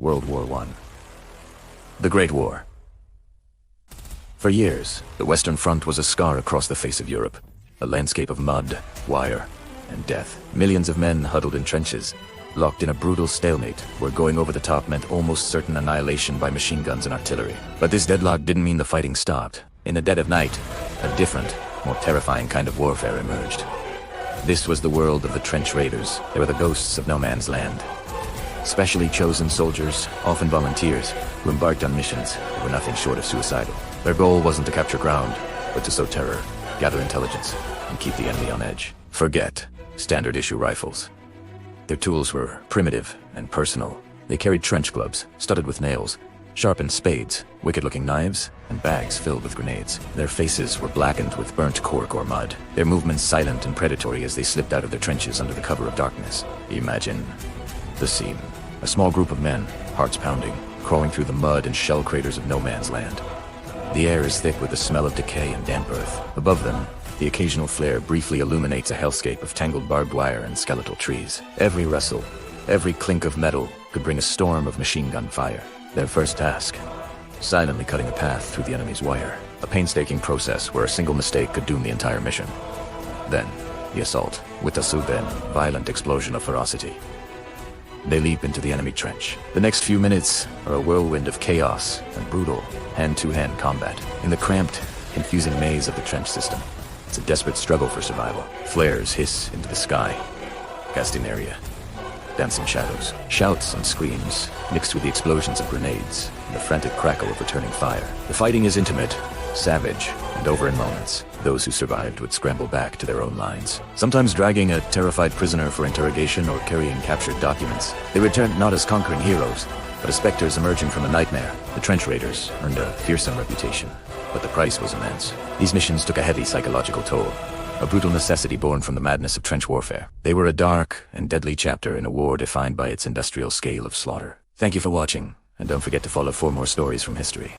World War I. The Great War. For years, the Western Front was a scar across the face of Europe, a landscape of mud, wire, and death. Millions of men huddled in trenches, locked in a brutal stalemate where going over the top meant almost certain annihilation by machine guns and artillery. But this deadlock didn't mean the fighting stopped. In the dead of night, a different, more terrifying kind of warfare emerged. This was the world of the trench raiders. They were the ghosts of no man's land. Specially chosen soldiers, often volunteers, who embarked on missions that were nothing short of suicidal. Their goal wasn't to capture ground, but to sow terror, gather intelligence, and keep the enemy on edge. Forget standard-issue rifles. Their tools were primitive and personal. They carried trench clubs, studded with nails, sharpened spades, wicked-looking knives, and bags filled with grenades. Their faces were blackened with burnt cork or mud, their movements silent and predatory as they slipped out of their trenches under the cover of darkness. Imagine the scene. A small group of men, hearts pounding, crawling through the mud and shell craters of no man's land. The air is thick with the smell of decay and damp earth. Above them, the occasional flare briefly illuminates a hellscape of tangled barbed wire and skeletal trees. Every rustle, every clink of metal could bring a storm of machine gun fire. Their first task, silently cutting a path through the enemy's wire. A painstaking process where a single mistake could doom the entire mission. Then, the assault, with a sudden, violent explosion of ferocity. They leap into the enemy trench. The next few minutes are a whirlwind of chaos and brutal hand-to-hand combat. In the cramped, confusing maze of the trench system, it's a desperate struggle for survival. Flares hiss into the sky, casting area, dancing shadows. Shouts and screams, mixed with the explosions of grenades and the frantic crackle of returning fire. The fighting is intimate, savage, and over in moments. Those who survived would scramble back to their own lines, sometimes dragging a terrified prisoner for interrogation or carrying captured documents. They returned not as conquering heroes, but as specters emerging from a nightmare. The trench raiders earned a fearsome reputation, but the price was immense. These missions took a heavy psychological toll, a brutal necessity born from the madness of trench warfare. They were a dark and deadly chapter in a war defined by its industrial scale of slaughter. Thank you for watching, and don't forget to follow for more stories from history.